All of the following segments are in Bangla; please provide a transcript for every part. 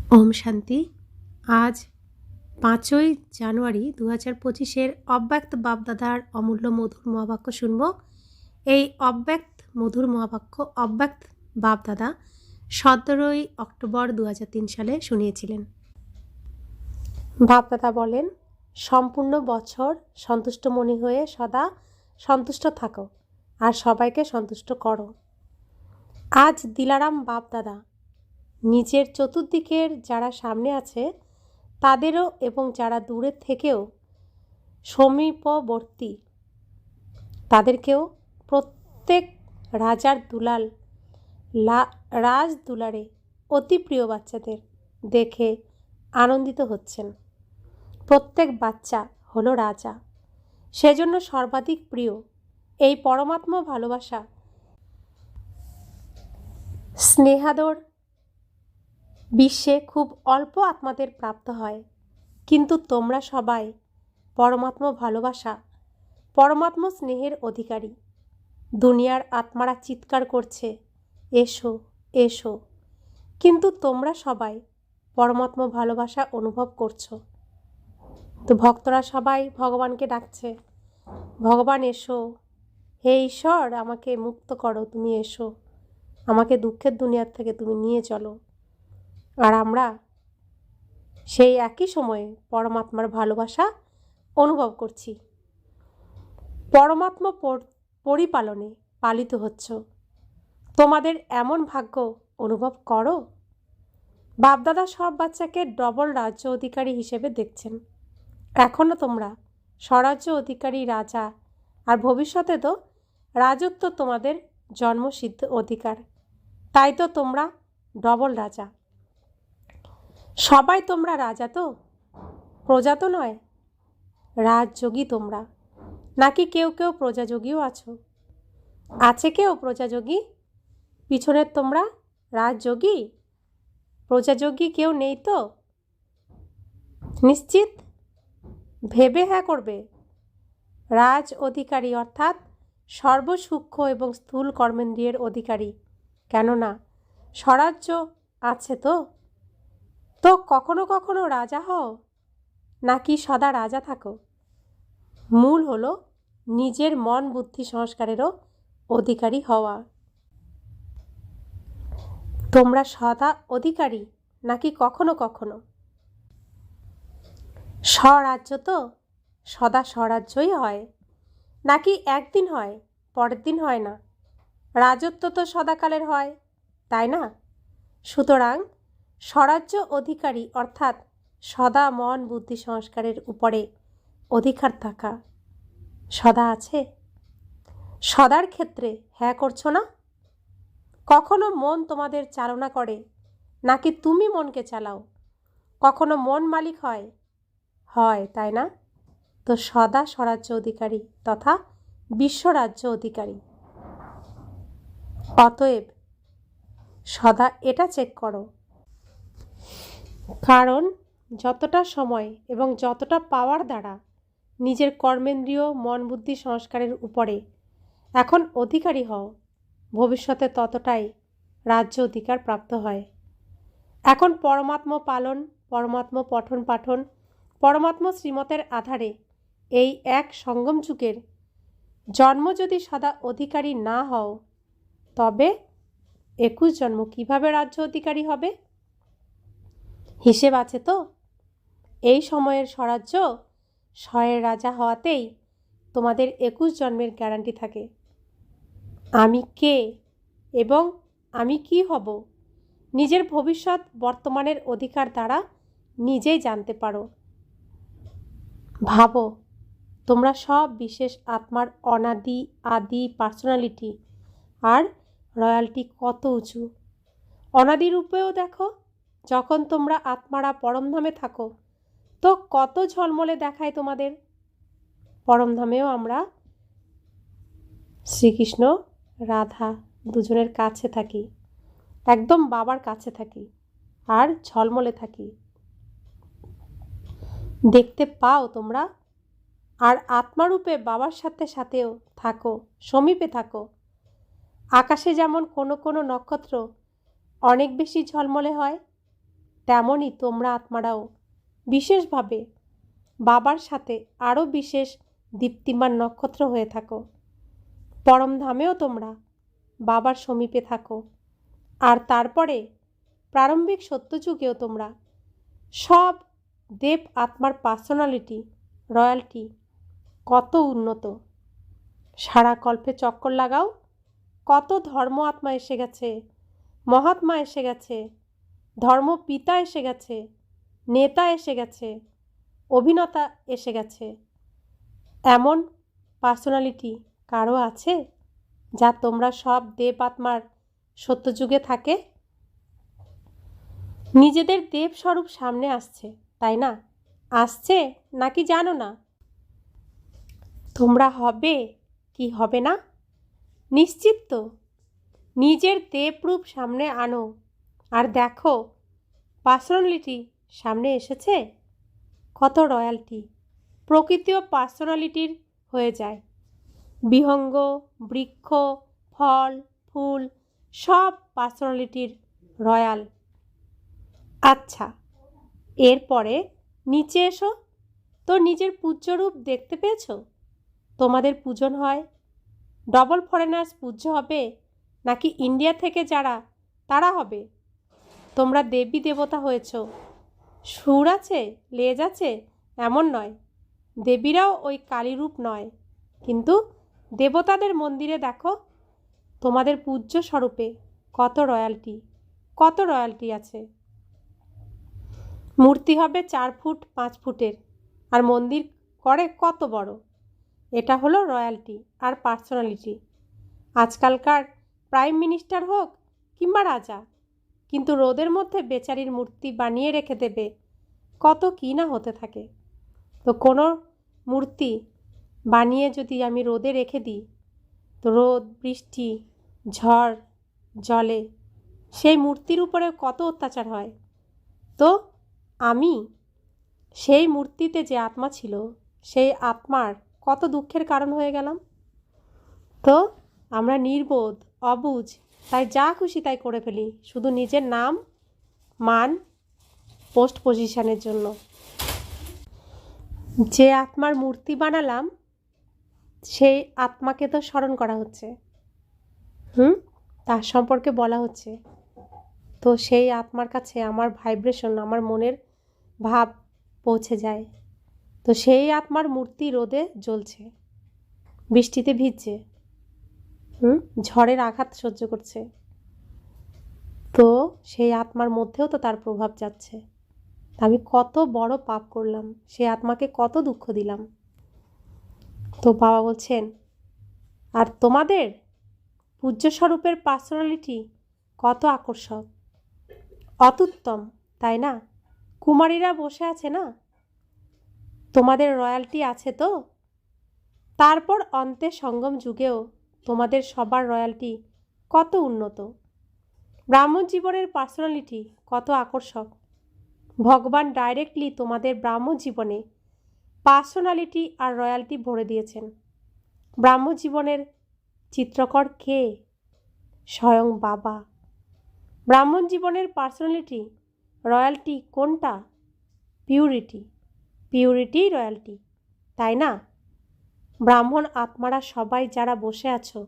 ওম শান্তি। আজ ৫ই জানুয়ারি ২০২৫-এর অব্যক্ত বাপদাদার অমূল্য মধুর মহাবাক্য শুনব। এই অব্যক্ত মধুর মহাবাক্য অব্যক্ত বাপদাদা ১৭ই অক্টোবর ২০০৩ সালে শুনিয়েছিলেন। বাপদাদা বলেন, সম্পূর্ণ বছর সন্তুষ্ট মনে হয়ে সদা সন্তুষ্ট থাকো আর সবাইকে সন্তুষ্ট করো। আজ দিলারাম বাপদাদা নিজের চতুর্দিকের যারা সামনে আছে তাদেরও এবং যারা দূরের থেকেও সমীপবর্তী তাদেরকেও প্রত্যেক রাজার দুলাল রাজ দুলারে অতি প্রিয় বাচ্চাদের দেখে আনন্দিত হচ্ছেন। প্রত্যেক বাচ্চা হলো রাজা, সেজন্য সর্বাধিক প্রিয় এই পরমাত্মা ভালোবাসা স্নেহাদর বিশ্বে খুব অল্প আত্মাদের প্রাপ্ত হয়। কিন্তু তোমরা সবাই পরমাত্মা ভালোবাসা পরমাত্মা স্নেহের অধিকারী। দুনিয়ার আত্মারা চিৎকার করছে, এসো এসো, কিন্তু তোমরা সবাই পরমাত্মা ভালোবাসা অনুভব করছো। তো ভক্তরা সবাই ভগবানকে ডাকছে, ভগবান এসো, হে ঈশ্বর আমাকে মুক্ত করো, তুমি এসো, আমাকে দুঃখের দুনিয়ার থেকে তুমি নিয়ে চলো। আর আমরা সেই একই সময়ে পরমাত্মার ভালোবাসা অনুভব করছি। পরমাত্মা পরিপালনে পালিত হচ্ছ, তোমাদের এমন ভাগ্য অনুভব করো। বাপদাদা সব বাচ্চাকে ডবল রাজ্য অধিকারী হিসেবে দেখছেন। এখনও তোমরা স্বরাজ্য অধিকারী রাজা, আর ভবিষ্যতে তো রাজত্ব তোমাদের জন্মসিদ্ধ অধিকার। তাই তো তোমরা ডবল রাজা। সবাই তোমরা রাজা তো, প্রজা তো নয়। রাজযোগী তোমরা, নাকি কেউ কেউ প্রজাযোগীও আছো? আছে কেউ প্রজাযোগী? পিছনের তোমরা রাজযোগী, প্রজাযোগী কেউ নেই তো? নিশ্চিত ভেবে হ্যাঁ করবে। রাজ অধিকারী অর্থাৎ সর্বসূক্ষ্ম এবং স্থূল কর্মেন্দ্রিয়ের অধিকারী। কেননা স্বরাজ্য আছে তো। তো কখনো কখনো রাজা হও, নাকি সদা রাজা থাকো। মূল হলো নিজের মন বুদ্ধি সংস্কারেরও অধিকারী হওয়া। তোমরা সদা অধিকারী, নাকি কখনো কখনো স্বরাজ্য তো সদা স্বরাজ্যই হয়, নাকি একদিন হয় পরের দিন হয় না। রাজত্ব তো সদাকালের হয়, তাই না? সুতরাং স্বরাজ্য অধিকারী অর্থাৎ সদা মন বুদ্ধি সংস্কারের উপরে অধিকার থাকা সদা আছে। সদার ক্ষেত্রে হ্যাঁ করছো না? কখনো মন তোমাদের চালনা করে, নাকি তুমি মনকে চালাও? কখনো মন মালিক হয়, তাই না? তো সদা স্বরাজ্য অধিকারী তথা বিশ্বরাজ্য অধিকারী। অতএব সদা এটা চেক করো। কারণ যতটা সময় এবং যতটা পাওয়ার দ্বারা নিজের কর্মেন্দ্রীয় মন বুদ্ধি সংস্কারের উপরে এখন অধিকারী হও, ভবিষ্যতে ততটাই রাজ্য অধিকার প্রাপ্ত হয়। এখন পরমাত্মা পালন, পরমাত্মা পঠন পাঠন, পরমাত্মা শ্রীমতের আধারে এই এক সঙ্গম যুগের জন্ম যদি সদা অধিকারী না হও, তবে 21 জন্ম কিভাবে রাজ্য অধিকারী হবে? হিসেব আছে তো। এই সময়ের স্বরাজ্য স্বয়ের রাজা হওয়াতেই তোমাদের 21 জন্মের গ্যারান্টি থাকে। আমি কে এবং আমি কি হব, নিজের ভবিষ্যৎ বর্তমানের অধিকার দ্বারা নিজেই জানতে পারো। ভাবো, তোমরা সব বিশেষ আত্মার অনাদি আদি পার্সোনালিটি আর রয়্যালটি কত উঁচু। অনাদি রূপেও দেখো, যখন তোমরা আত্মারা পরমধামে থাকো তো কত ঝলমলে দেখায় তোমাদের। পরমধামেও আমরা শ্রীকৃষ্ণ রাধা দুজনের কাছে থাকি, একদম বাবার কাছে থাকি আর ঝলমলে থাকি, দেখতে পাও তোমরা। আর আত্মারূপে বাবার সাথে সাথেও থাকো, সমীপে থাকো। আকাশে যেমন কোনো কোনো নক্ষত্র অনেক বেশি ঝলমলে হয়, তেমনই তোমরা আত্মারাও বিশেষভাবে বাবার সাথে আরও বিশেষ দীপ্তিমান নক্ষত্র হয়ে থাকো। পরমধামেও তোমরা বাবার সমীপে থাকো। আর তারপরে প্রারম্ভিক সত্যযুগেও তোমরা সব দেব আত্মার পার্সোনালিটি, রয়্যালটি কত উন্নত। সারা কল্পে চক্কর লাগাও, কত ধর্ম আত্মা এসে গেছে, মহাত্মা এসে গেছে, ধর্মপিতা এসে গেছে, নেতা এসে গেছে, অভিনেতা এসে গেছে। এমন পার্সোনালিটি কারো আছে যা তোমরা সব দেব আত্মার সত্যযুগে থাকে? নিজেদের দেব স্বরূপ সামনে আসছে, তাই না? আসছে নাকি জানো না? তোমরা হবে কি হবে না নিশ্চিত তো? নিজের দেবরূপ সামনে আনো আর দেখো পার্সোনালিটি সামনে এসেছে। কত রয়্যালটি প্রকৃতিও পার্সোনালিটির হয়ে যায়। বিহঙ্গ, বৃক্ষ, ফল, ফুল সব পার্সোনালিটির রয়্যাল। আচ্ছা, এরপরে নিচে এসো তো। নিজের পূজ্যরূপ দেখতে পেয়েছো? তোমাদের পূজন হয়। ডবল ফরেনার্স পূজ্য হবে নাকি ইন্ডিয়া থেকে যারা তারা হবে? তোমরা দেবী দেবতা হয়েছ। সুর আছে, লেজ আছে এমন নয়। দেবীরাও ওই কালীরূপ নয়, কিন্তু দেবতাদের মন্দিরে দেখো তোমাদের পূজ্য স্বরূপে কত রয়্যালটি আছে। মূর্তি হবে 4 ফুট 5 ফুটের, আর মন্দির করে কত বড়। এটা হলো রয়্যালটি আর পার্সোনালিটি। আজকালকার প্রাইম মিনিস্টার হোক কিংবা রাজা, কিন্তু রোদের মধ্যে বেচারির মূর্তি বানিয়ে রেখে দেবে কত কী না হতে থাকে। তো কোনো মূর্তি বানিয়ে যদি আমি রোদে রেখে দিই, তো রোদ, বৃষ্টি, ঝড় জলে সেই মূর্তির উপরে কত অত্যাচার হয়। তো আমি সেই মূর্তিতে যে আত্মা ছিল, সেই আত্মার কত দুঃখের কারণ হয়ে গেলাম। তো আমরা নির্বোধ, অবুঝ, তাই যা খুশি তাই করে ফেলি, শুধু নিজের নাম, মান, পোস্ট পজিশনের জন্য। যে আত্মার মূর্তি বানালাম সেই আত্মাকে তো স্মরণ করা হচ্ছে, তার সম্পর্কে বলা হচ্ছে। তো সেই আত্মার কাছে আমার ভাইব্রেশন, আমার মনের ভাব পৌঁছে যায়। তো সেই আত্মার মূর্তি রোদে জ্বলছে, বৃষ্টিতে ভিজছে, ঝড়ের আঘাত সহ্য করছে। তো সেই আত্মার মধ্যেও তো তার প্রভাব যাচ্ছে। আমি কত বড় পাপ করলাম, সেই আত্মাকে কত দুঃখ দিলাম। তো বাবা বলছেন, আর তোমাদের পূজ্য স্বরূপের পার্সোনালিটি কত আকর্ষক, অত্যুত্তম, তাই না? কুমারীরা বসে আছে না, তোমাদের রয়্যালটি আছে তো? তারপর অন্তে সঙ্গম যুগেও তোমাদের সবার রয়্যালটি কত উন্নত। ব্রাহ্মণ জীবনের পার্সোনালিটি কত আকর্ষক। ভগবান ডাইরেক্টলি তোমাদের ব্রাহ্মণ জীবনে পার্সোনালিটি আর রয়্যালটি ভরে দিয়েছেন। ব্রাহ্মণ জীবনের চিত্রকর কে? স্বয়ং বাবা। ব্রাহ্মণ জীবনের পার্সোনালিটি, রয়্যালটি কোনটা? পিউরিটি রয়্যালটি, তাই না? ব্রাহ্মণ আত্মারা সবাই যারা বসে আছো,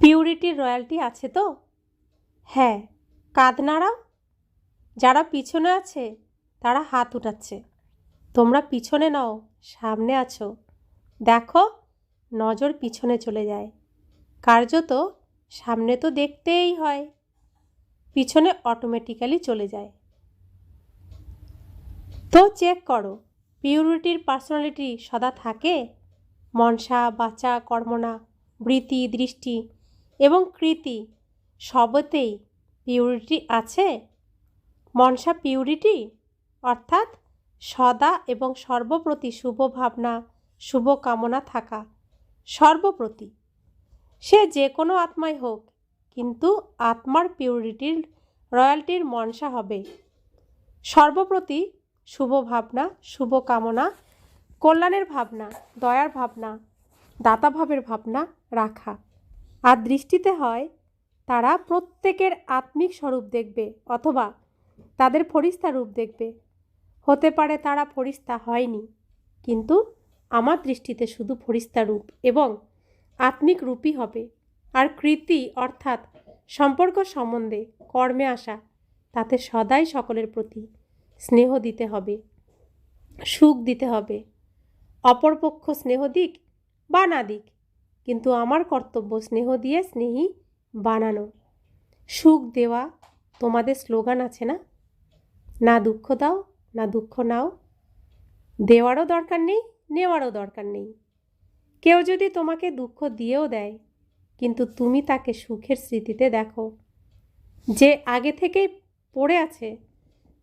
পিউরিটির রয়্যালটি আছে তো? হ্যাঁ, কাঁধ নাড়াও। যারা পিছনে আছে তারা হাত উঠাচ্ছে। তোমরা পিছনে নাও, সামনে আছো। দেখো, নজর পিছনে চলে যায়। কার্যত সামনে তো দেখতেই হয়, পিছনে অটোমেটিক্যালি চলে যায়। তো চেক করো, পিউরিটির পার্সোনালিটি সদা থাকে? মনসা, বাচা, কর্মণা, বৃত্তি, দৃষ্টি এবং কৃতি সবতেই পিউরিটি আছে। মনসা পিউরিটি, অর্থাৎ সদা এবং সর্বপ্রতি শুভ ভাবনা, শুভ কামনা থাকা, সর্বপ্রতি। সে যে কোনো আত্মাই হোক, কিন্তু আত্মার পিউরিটির রয়্যালটির মনসা হবে সর্বপ্রতি শুভ ভাবনা, শুভ কামনা, কল্যাণের ভাবনা, দয়ার ভাবনা, দাতাভাবের ভাবনা রাখা। আর দৃষ্টিতে হয় তারা প্রত্যেকের আত্মিক স্বরূপ দেখবে, অথবা তাদের ফরিস্তা রূপ দেখবে। হতে পারে তারা ফরিস্তা হয়নি, কিন্তু আমার দৃষ্টিতে শুধু ফরিস্তা রূপ এবং আত্মিক রূপই হবে। আর কৃতি অর্থাৎ সম্পর্ক সম্বন্ধে কর্মে আসা, তাতে সদাই সকলের প্রতি স্নেহ দিতে হবে, সুখ দিতে হবে। অপরপক্ষ স্নেহ দিক বা না দিক, কিন্তু আমার কর্তব্য স্নেহ দিয়ে স্নেহী বানানো। সুখ দেওয়া তোমাদের স্লোগান আছে না? না দুঃখ দাও, না দুঃখ নাও। দেওয়ারও দরকার নেই, নেওয়ারও দরকার নেই। কেউ যদি তোমাকে দুঃখ দিয়েও দেয়, কিন্তু তুমি তাকে সুখের স্মৃতিতে দেখো। যে আগে থেকেই পড়ে আছে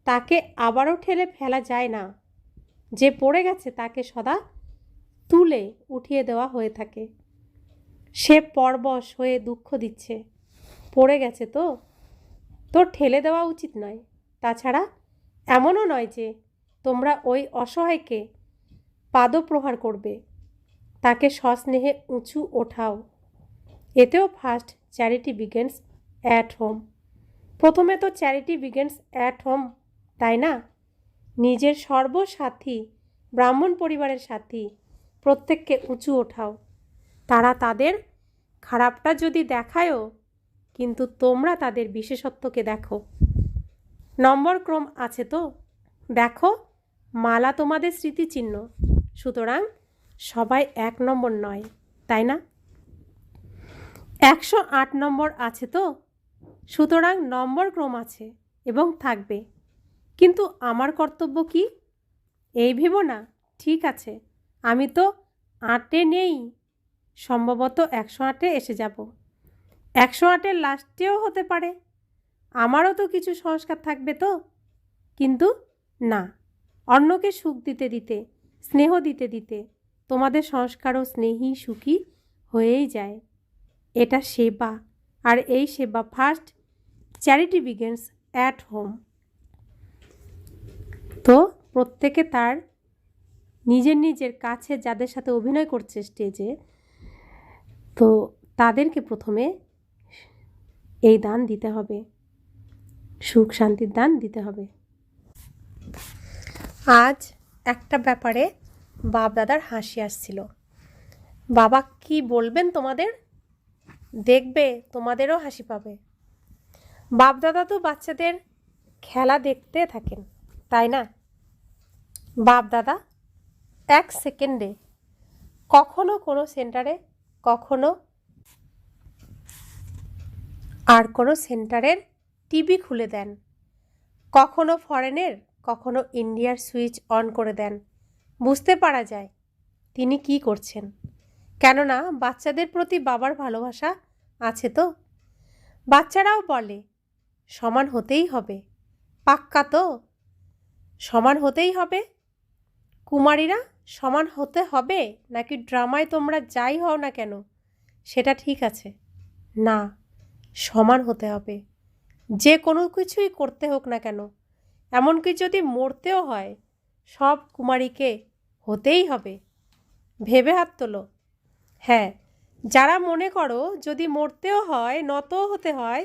তাকে আবারও ঠেলে ফেলা যায় না। যে পড়ে গেছে তাকে সদা তুলে উঠিয়ে দেওয়া হয়ে থাকে। সে পরবশ হয়ে দুঃখ দিচ্ছে, পড়ে গেছে তো ঠেলে দেওয়া উচিত নয়। তাছাড়া এমনও নয় যে তোমরা ওই অসহায়কে পাদপ্রহার করবে, তাকে সস্নেহে উঁচু ওঠাও। এতেও first charity begins at home. প্রথমে তো চ্যারিটি বিগিনস অ্যাট হোম, তাই না? নিজের সর্বসাথী ব্রাহ্মণ পরিবারের সাথী প্রত্যেককে উঁচু ওঠাও। তারা তাদের খারাপটা যদি দেখায়ও, কিন্তু তোমরা তাদের বিশেষত্বকে দেখো। নম্বর ক্রম আছে তো? দেখো, মালা তোমাদের স্মৃতিচিহ্ন, সুতরাং সবাই 1 নম্বর নয়, তাই না? 108 নম্বর আছে তো, সুতরাং নম্বর ক্রম আছে এবং থাকবে। কিন্তু আমার কর্তব্য কি? এই ভেবো না, ঠিক আছে আমি তো 8-এ নেই, সম্ভবত 108-এ এসে যাব। 108-এর লাস্টেও হতে পারে। আমারও তো কিছু সংস্কার থাকবে তো। কিন্তু না, অন্যকে সুখ দিতে দিতে, স্নেহ দিতে দিতে তোমাদের সংস্কারও স্নেহী সুখী হয়েই যায়। এটা সেবা, আর এই সেবা first charity begins at home. তো প্রত্যেকে তার নিজের নিজের কাছে যাদের সাথে অভিনয় করছে স্টেজে, তো তাদেরকে প্রথমে এই দান দিতে হবে, সুখ শান্তির দান দিতে হবে। আজ একটা ব্যাপারে বাপ দাদার হাসি আসছিল। বাবা কি বলবেন তোমাদের, দেখবে তোমাদেরও হাসি পাবে। বাপ দাদা তো বাচ্চাদের খেলা দেখতে থাকেন, তাই না? বাপ দাদা 1 সেকেন্ডে কখনো কোনো সেন্টারে, কখনো আর কোনো সেন্টারের টিভি খুলে দেন, কখনো ফরেনের, কখনো ইন্ডিয়ার সুইচ অন করে দেন। বুঝতে পারা যায় তিনি কি করছেন, কেননা বাচ্চাদের প্রতি বাবার ভালোবাসা আছে তো। বাচ্চারাও বলে সমান হতেই হবে, পাক্কা তো? সমান হতেই হবে। কুমারীরা সমান হতে হবে নাকি ড্রামায় তোমরা যাই হও না কেন সেটা ঠিক আছে? না, সমান হতে হবে। যে কোনো কিছুই করতে হোক না কেন, এমনকি যদি মরতেও হয়, সব কুমারীকে হতেই হবে। ভেবে হাত তোলো। হ্যাঁ, যারা মনে করো যদি মরতেও হয়, নতও হতে হয়,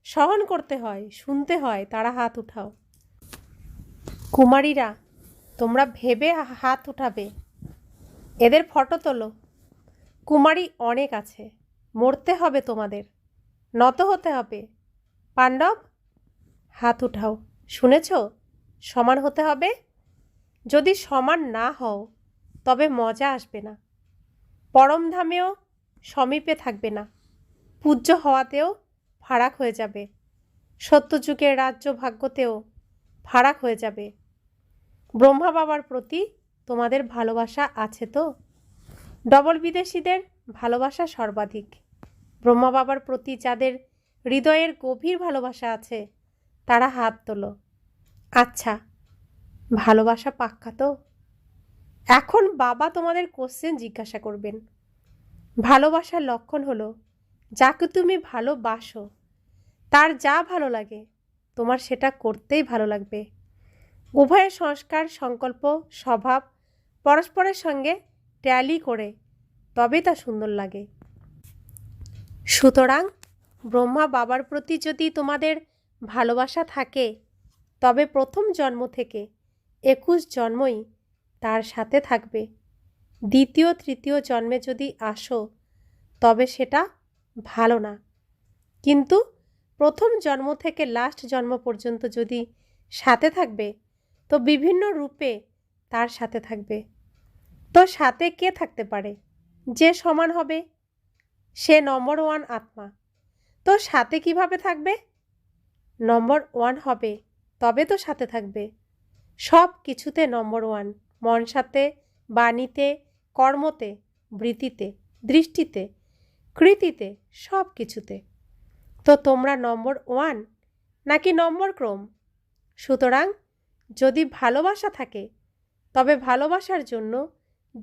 সহন করতে হয়, শুনতে হয়, তারা হাত উঠাও। কুমারীরা তোমরা ভেবে হাত উঠাবে, এদের ফটো তোলো। কুমারী অনেক আছে, মরতে হবে তোমাদের, নত হতে হবে। পাণ্ডব হাত উঠাও, শুনেছ? সমান হতে হবে। যদি সমান না হও তবে মজা আসবে না, পরমধামেও সমীপে থাকবে না, পূজ্য হওয়াতেও ফারাক হয়ে যাবে, সত্যযুগের রাজ্য ভাগ্যতেও ফারাক হয়ে যাবে। ব্রহ্মা বাবার প্রতি তোমাদের ভালোবাসা আছে তো? ডবল বিদেশিদের ভালোবাসা সর্বাধিক। ব্রহ্মা বাবার প্রতি যাদের হৃদয়ের গভীর ভালোবাসা আছে তারা হাত তোলো। আচ্ছা, ভালোবাসা পাক্কা তো? এখন বাবা তোমাদের কোশ্চেন জিজ্ঞাসা করবেন। ভালোবাসার লক্ষণ হলো যাকে তুমি ভালোবাসো তার যা ভালো লাগে তোমার সেটা করতেই ভালো লাগবে। উভয়ের সংস্কার, সংকল্প, স্বভাব পরস্পরের সঙ্গে ট্যালি করে তবে তা সুন্দর লাগে। সুতরাং ব্রহ্মা বাবার প্রতি যদি তোমাদের ভালোবাসা থাকে তবে প্রথম জন্ম থেকে 21 জন্মই তার সাথে থাকবে। দ্বিতীয় তৃতীয় জন্মে যদি আসো তবে সেটা ভালো না, কিন্তু প্রথম জন্ম থেকে লাস্ট জন্ম পর্যন্ত যদি সাথে থাকবে তো বিভিন্ন রূপে তার সাথে থাকবে। তো সাথে কে থাকতে পারে? যে সমান হবে, সে নম্বর 1 আত্মা। তো সাথে কিভাবে থাকবে? নম্বর 1 হবে তবে তো সাথে থাকবে। সব কিছুতে নম্বর 1, মন সাথে, বাণীতে, কর্মতে, বৃত্তিতে, দৃষ্টিতে, কৃতিতে, সব কিছুতে। তো তোমরা নম্বর 1 নাকি নম্বর ক্রম? সুতরাং যদি ভালোবাসা থাকে তবে ভালোবাসার জন্য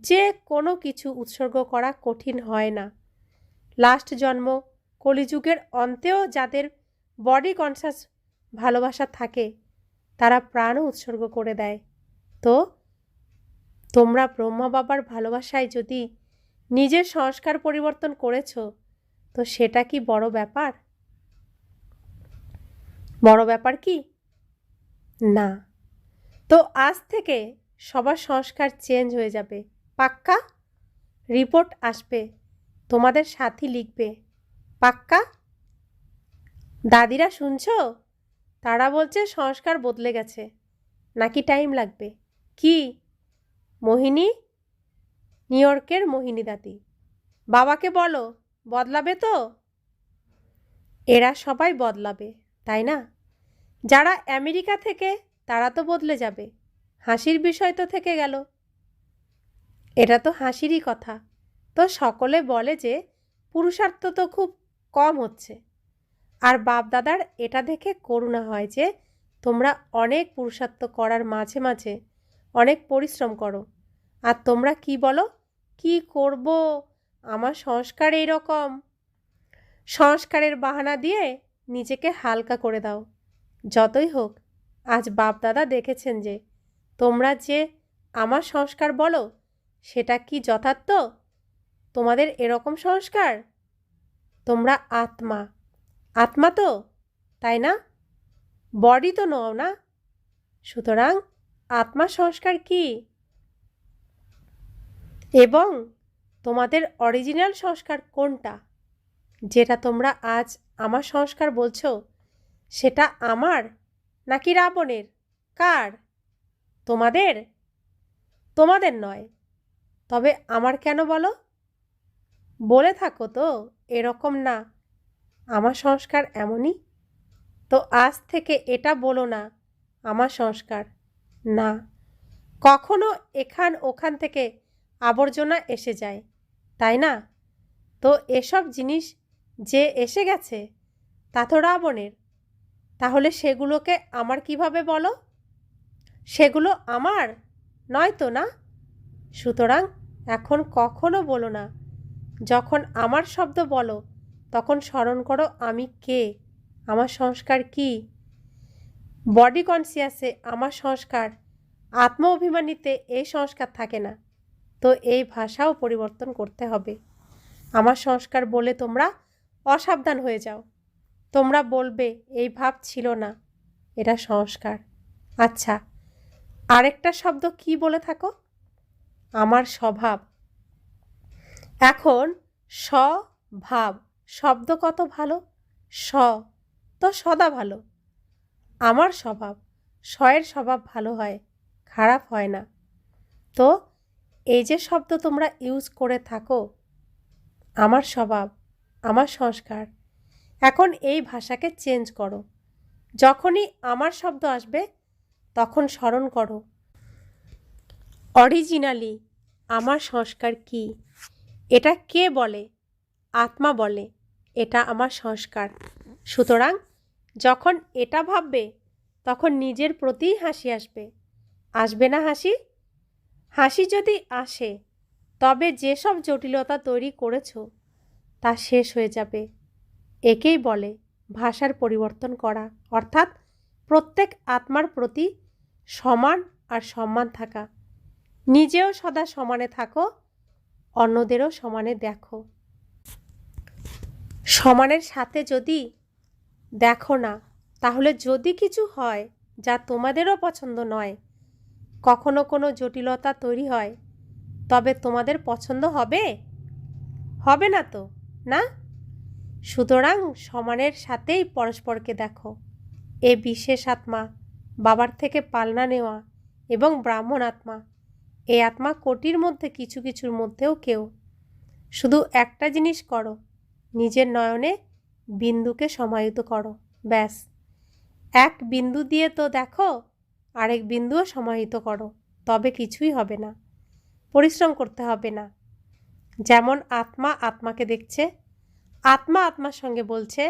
যে কোনো কিছু উৎসর্গ করা কঠিন হয় না। লাস্ট জন্ম, কলিযুগের অন্তেও যাদের বডি কনসাস ভালোবাসা থাকে তারা প্রাণও উৎসর্গ করে দেয়। তো তোমরা ব্রহ্মা বাবার ভালোবাসায় যদি নিজের সংস্কার পরিবর্তন করেছ তো সেটা কি বড় ব্যাপার? বড় ব্যাপার কি? না। তো আজ থেকে সবার সংস্কার চেঞ্জ হয়ে যাবে, পাক্কা? রিপোর্ট আসবে, তোমাদের সাথী লিখবে, পাক্কা? দাদিরা শুনছো? তারা বলছে সংস্কার বদলে গেছে, নাকি টাইম লাগবে? কি মোহিনী, নিউ ইয়র্কের মোহিনী দাদি, বাবাকে বলো বদলাবে তো? এরা সবাই বদলাবে, তাই না? যারা আমেরিকা থেকে তারা তো বদলে যাবে, হাসির বিষয় তো থেকে গেল। এটা তো হাসিরই কথা। তো সকলে বলে যে পুরুষার্থ তো খুব কম হচ্ছে, আর বাপ দাদার এটা দেখে করুণা হয় যে তোমরা অনেক পুরুষার্থ করার মাঝে মাঝে অনেক পরিশ্রম করো, আর তোমরা কি বলো, কি করব, আমার সংস্কার এইরকম। সংস্কারের বাহানা দিয়ে নিজেকে হালকা করে দাও। যতই হোক, আজ বাপ দাদা দেখেছেন যে তোমরা যে আমার সংস্কার বলো সেটা কি যথার্থ? তোমাদের এরকম সংস্কার? তোমরা আত্মা, আত্মা তো, তাই না? বডি তো নও না। সুতরাং আত্মা সংস্কার কি? এবং তোমাদের অরিজিনাল সংস্কার কোনটা? যেটা তোমরা আজ আমার সংস্কার বলছো সেটা আমার নাকি রাবণের? কার? তোমাদের? তোমাদের নয়, তবে আমার কেন বলো? বলে থাকো তো এরকম না, আমার সংস্কার এমনই। তো আজ থেকে এটা বলো না আমার সংস্কার না। কখনো এখান ওখান থেকে আবর্জনা এসে যায়, তাই না? তো এসব জিনিস যে এসে গেছে তা তো রাবণের, তাহলে সেগুলোকে আমার কিভাবে বলো? সেগুলো আমার নয় তো, না? সুতরাং এখন কখনো বলো না। যখন আমার শব্দ বলো তখন স্মরণ করো আমি কে, আমার সংস্কার কি। বডি কনসিয়াসে আমার সংস্কার, আত্ম অভিমানীতে এই সংস্কার থাকে না। তো এই ভাষাও পরিবর্তন করতে হবে। আমার সংস্কার বলে তোমরা অসাবধান হয়ে যাও, তোমরা বলবে এই ভাব ছিল না, এটা সংস্কার। আচ্ছা, আরেকটা শব্দ কি বলে থাকো? আমার স্বভাব। এখন স্বভাব শব্দ কত ভালো, স তো সদা ভালো। আমার স্বভাব, স্বয়ের স্বভাব ভালো হয়, খারাপ হয় না। তো এই যে শব্দ তোমরা ইউজ করে থাকো, আমার স্বভাব, আমার সংস্কার, এখন এই ভাষাকে চেঞ্জ করো। যখনই আমার শব্দ আসবে তখন স্মরণ করো অরিজিনালি আমার সংস্কার কি। এটা কে বলে? আত্মা বলে এটা আমার সংস্কার। সুতরাং যখন এটা ভাববে তখন নিজের প্রতিই হাসি আসবে, আসবে না হাসি? হাসি যদি আসে তবে যেসব জটিলতা তৈরি করেছ তা শেষ হয়ে যাবে। একেই বলে ভাষার পরিবর্তন করা, অর্থাৎ প্রত্যেক আত্মার প্রতি সমান আর সম্মান থাকা। নিজেও সদা সমানে থাকো, অন্যদেরও সমানে দেখো। সমানের সাথে যদি দেখো না, তাহলে যদি কিছু হয় যা তোমাদেরও পছন্দ নয়, কখনো কোনো জটিলতা তৈরি হয়, তবে তোমাদের পছন্দ হবে? হবে না তো, না? সুতরাং সমানের সাথেই পরস্পরকে দেখো। এ বিশেষ আত্মা, বাবার থেকে পালনা নেওয়া এবং ব্রাহ্মণ আত্মা, এই আত্মা কোটির মধ্যে কিছু কিছুর মধ্যেও কেউ। শুধু একটা জিনিস করো, নিজের নয়নে বিন্দুকে সমাহিত করো, ব্যাস। এক বিন্দু দিয়ে তো দেখো, আরেক বিন্দুও সমাহিত করো, তবে কিছুই হবে না, পরিশ্রম করতে হবে না। যেমন আত্মা আত্মাকে দেখছে, আত্মা আত্মার সঙ্গে বলছে,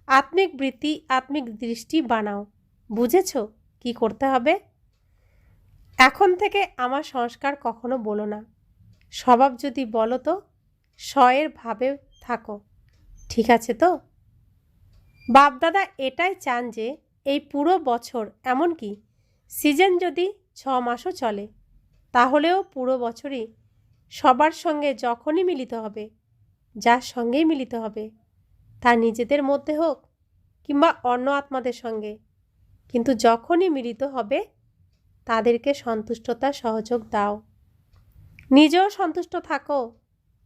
আত্মিক বৃত্তি আত্মিক দৃষ্টি বানাও। বুঝেছ কি করতে হবে? এখন থেকে আমার সংস্কার কখনো বলো না, স্বভাব যদি বলো তো স্বয়ের ভাবে থাকো, ঠিক আছে তো? বাপদাদা এটাই চান যে এই পুরো বছর, এমনকি সিজন যদি 6 মাসও চলে, তাহলেও পুরো বছরই সবার সঙ্গে যখনই মিলিত হবে, যার সঙ্গেই মিলিত হবে, তা নিজেদের মধ্যে হোক কিংবা অন্য আত্মাদের সঙ্গে, কিন্তু যখনই মিলিত হবে তাদেরকে সন্তুষ্টতার সহযোগ দাও। নিজেও সন্তুষ্ট থাকো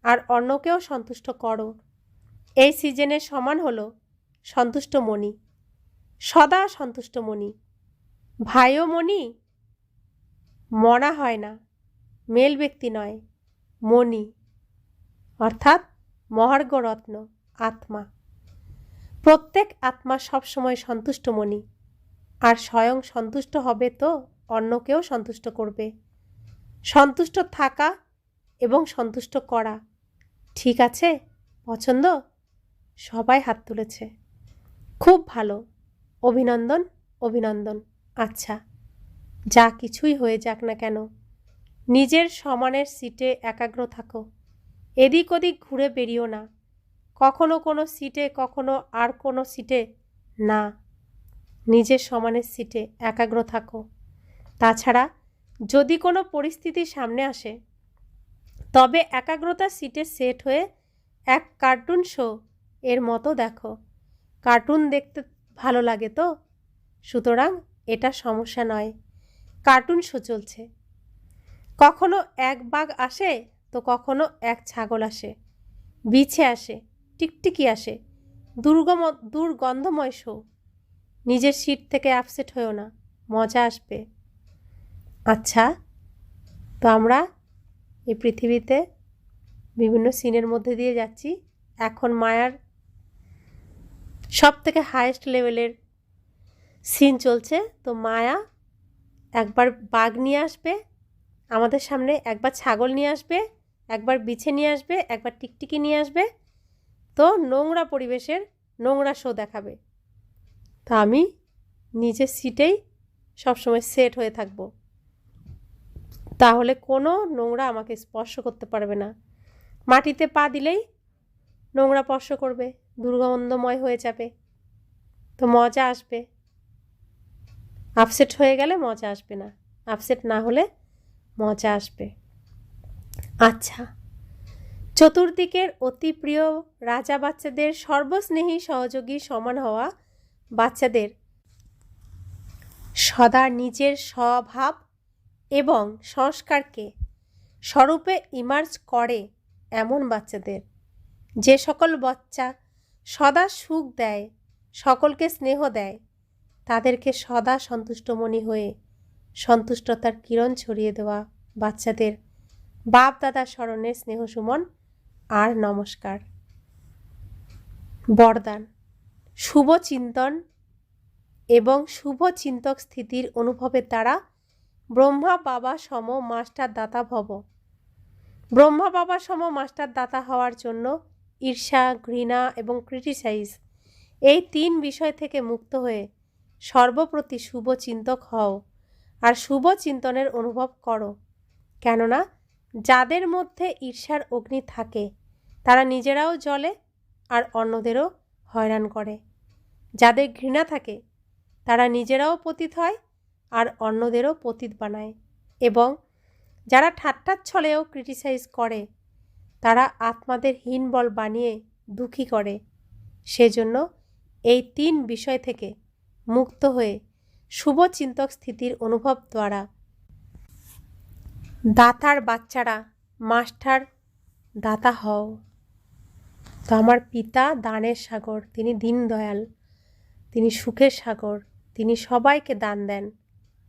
আর অন্যকেও সন্তুষ্ট করো। এই সিজনের সমান হলো সন্তুষ্ট মণি, সদা সন্তুষ্ট মণি। ভাইও মণি, মনা হয় না, মেল ব্যক্তি নয়, মণি অর্থাৎ মহার্ঘরত্ন আত্মা। প্রত্যেক আত্মা সবসময় সন্তুষ্ট মণি, আর স্বয়ং সন্তুষ্ট হবে তো অন্যকেও সন্তুষ্ট করবে। সন্তুষ্ট থাকা এবং সন্তুষ্ট করা, ঠিক আছে? পছন্দ? সবাই হাত তুলেছে, খুব ভালো, অভিনন্দন অভিনন্দন। আচ্ছা, যা কিছুই হয়ে যাক না কেন, নিজের সমানের সিটে একাগ্র থাকো, এদিক ওদিক ঘুরে বেরিও না, কখনো কোনো সিটে কখনো আর কোনো সিটে না, নিজের সমানের সিটে একাগ্র থাকো। তাছাড়া যদি কোনো পরিস্থিতি সামনে আসে, তবে একাগ্রতার সিটে সেট হয়ে এক কার্টুন শো এর মতো দেখো। কার্টুন দেখতে ভালো লাগে তো, সুতরাং এটা সমস্যা নয়, কার্টুন শো চলছে। কখনো এক বাঘ আসে তো কখনো এক ছাগল আসে, বিছে আসে, টিকটিকি আসে, দুর্গন্ধময় শো। নিজের সিট থেকে আপসেট হয়েও না, মজা আসবে। আচ্ছা, তো আমরা এই পৃথিবীতে বিভিন্ন সিনের মধ্যে দিয়ে যাচ্ছি। এখন মায়ার সব থেকে হায়েস্ট লেভেলের সিন চলছে। তো মায়া একবার বাঘ নিয়ে আসবে আমাদের সামনে, একবার ছাগল নিয়ে আসবে, একবার বিছে নিয়ে আসবে, একবার টিকটিকি নিয়ে আসবে। তো নোংরা পরিবেশের নোংরা শো দেখাবে। তো আমি নিজের সিটেই সবসময় সেট হয়ে থাকব, তাহলে কোনো নোংরা আমাকে স্পর্শ করতে পারবে না। মাটিতে পা দিলেই নোংরা স্পর্শ করবে, দুর্গন্ধময় হয়ে যাবে, তো মজা আসবে। আপসেট হয়ে গেলে মজা আসবে না, আপসেট না হলে মজা আসবে। আচ্ছা, চতুর্দিকের অতি প্রিয় রাজা বাচ্চাদের সর্বস্নেহী সহযোগী সমান হওয়া বাচ্চাদের, সদা নিজের স্বভাব এবং সংস্কারকে স্বরূপে ইমার্জ করে এমন বাচ্চাদের, যে সকল বাচ্চা সদা সুখ দেয়, সকলকে স্নেহ দেয়, তাদেরকে সদা সন্তুষ্টমণি হয়ে সন্তুষ্টতার কিরণ ছড়িয়ে দেওয়া বাচ্চাদের বাপ দাদার স্মরণে স্নেহ সুমন আর নমস্কার। বরদান: শুভ চিন্তন এবং শুভ চিন্তক স্থিতির অনুভবের দ্বারা ব্রহ্মা বাবা সম মাস্টার দাতা ভব। ব্রহ্মা বাবা সম মাস্টার দাতা হওয়ার জন্য ঈর্ষা, ঘৃণা এবং ক্রিটিসাইজ, এই 3 বিষয় থেকে মুক্ত হয়ে সর্বপ্রতি শুভ চিন্তক হও আর শুভ চিন্তনের অনুভব করো। কেননা যাদের মধ্যে ঈর্ষার অগ্নি থাকে তারা নিজেরাও জ্বলে আর অন্যদেরও হয়রান করে। যাদের ঘৃণা থাকে তারা নিজেরাও পতিত হয় আর অন্যদেরও পতিত বানায়। এবং যারা ঠাট্টার ছলেও ক্রিটিসাইজ করে তারা আত্মাদের হীনবল বানিয়ে দুঃখী করে। সেজন্য এই 3 বিষয় থেকে মুক্ত হয়ে শুভ চিন্তক স্থিতির অনুভব দ্বারা দাতার বাচ্চারা মাস্টার দাতা হও। তো আমার পিতা দানের সাগর, তিনি দীনদয়াল, তিনি সুখের সাগর, তিনি সবাইকে দান দেন।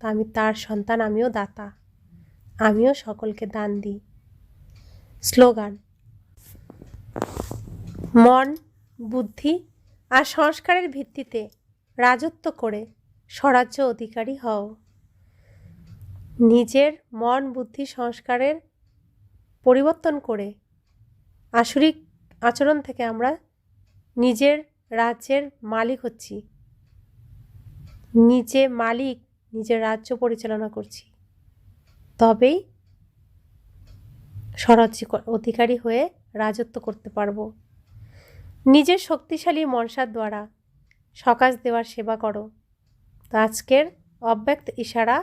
তা আমি তার সন্তান, আমিও দাতা, আমিও সকলকে দান দিই। স্লোগান: মন, বুদ্ধি আর সংস্কারের ভিত্তিতে রাজত্ব করে স্বরাজ্য অধিকারী হও। নিজের মন, বুদ্ধি, সংস্কারের পরিবর্তন করে আসরিক আচরণ থেকে আমরা নিজের রাজ্যের মালিক হচ্ছি, নিজে মালিক, নিজের রাজ্য পরিচালনা করছি। তবেই স্বরাজ্য অধিকারী হয়ে রাজত্ব করতে পারবো। নিজের শক্তিশালী মনসার দ্বারা সকাশ দেওয়ার সেবা করো। তো আজকের অব্যক্ত ইশারা: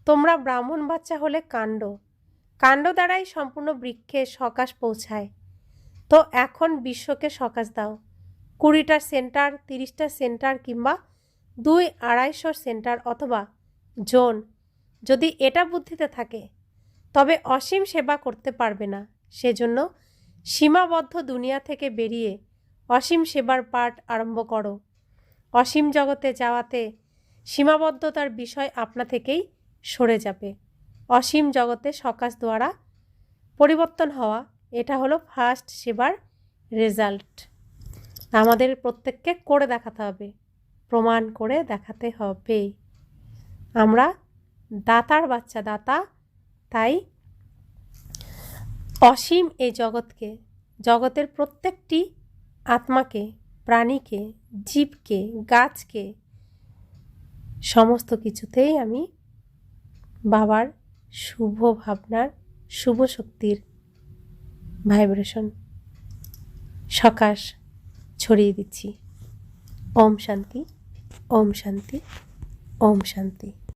তোমরা ব্রাহ্মণ বাচ্চা হলে কাণ্ড দ্বারাই সম্পূর্ণ বৃক্ষে সকাশ পৌঁছায়। তো এখন বিশ্বকে সকাশ দাও। 20টা সেন্টার, 30টা সেন্টার কিংবা 200-250 সেন্টার অথবা জোন, যদি এটা বুদ্ধিতে থাকে তবে অসীম সেবা করতে পারবে না। সেজন্য সীমাবদ্ধ দুনিয়া থেকে বেরিয়ে অসীম সেবার পাঠ আরম্ভ করো। অসীম জগতে যাওয়াতে সীমাবদ্ধতার বিষয় আপনা থেকেই সরে যাবে। অসীম জগতে সকাশ দ্বারা পরিবর্তন হওয়া, এটা হলো ফার্স্ট সেবার রেজাল্ট। আমাদের প্রত্যেককে করে দেখাতে হবে, প্রমাণ করে দেখাতে হবে। আমরা দাতার বাচ্চা, দাতা। তাই অসীম এই জগৎকে, জগতের প্রত্যেকটি আত্মাকে, প্রাণীকে, জীবকে, গাছকে, সমস্ত কিছুতেই আমি বাবার শুভ ভাবনার, শুভ শক্তির ভাইব্রেশন, সকাশ ছড়িয়ে দিচ্ছি। ওম শান্তি, ওম শান্তি, ওম শান্তি।